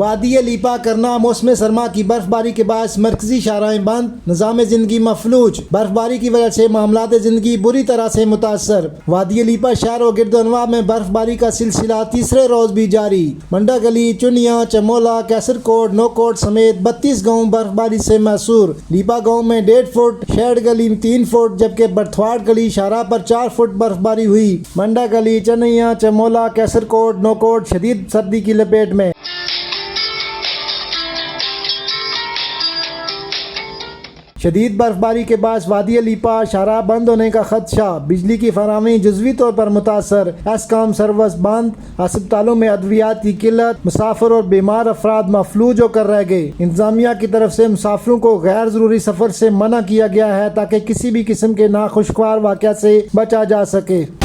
वादी लीपा करना मौसम सरमा की बर्फबारी के बाद मरकजी शाहराएं बंद, निज़ाम जिंदगी मफलूज। बर्फबारी की वजह से मामलात जिंदगी बुरी तरह से मुतासर। वादी लीपा शहर और गिरदोनवा में बर्फबारी का सिलसिला तीसरे रोज भी जारी। मंडा गली, चुनिया, चमोला, कैसरकोट, नौकोट समेत 32 गाँव बर्फबारी से मैसूर। लीपा गाँव में 1.5 फुट, शेड गली में 3 फुट, जबकि बर्थवाड़ गली शाहरा पर 4 फुट बर्फबारी हुई। मंडा गली, चनिया, चमोला, कैसरकोट, नौकोट शदीद सर्दी की लपेट में। शदीद बर्फबारी के बाद वादी लीपा शाहरा बंद होने का खदशा। बिजली की फराहमी जुज़वी तौर पर मुतासर। एस्कॉम सर्विस बंद। अस्पतालों में अद्वियात की किल्लत। मुसाफिर और बीमार अफराद मफलूज होकर रह गए। इंतजामिया की तरफ से मुसाफिरों को गैर जरूरी सफर से मना किया गया है ताकि किसी भी किस्म के नाखुशगवार वाक़या से बचा जा सके।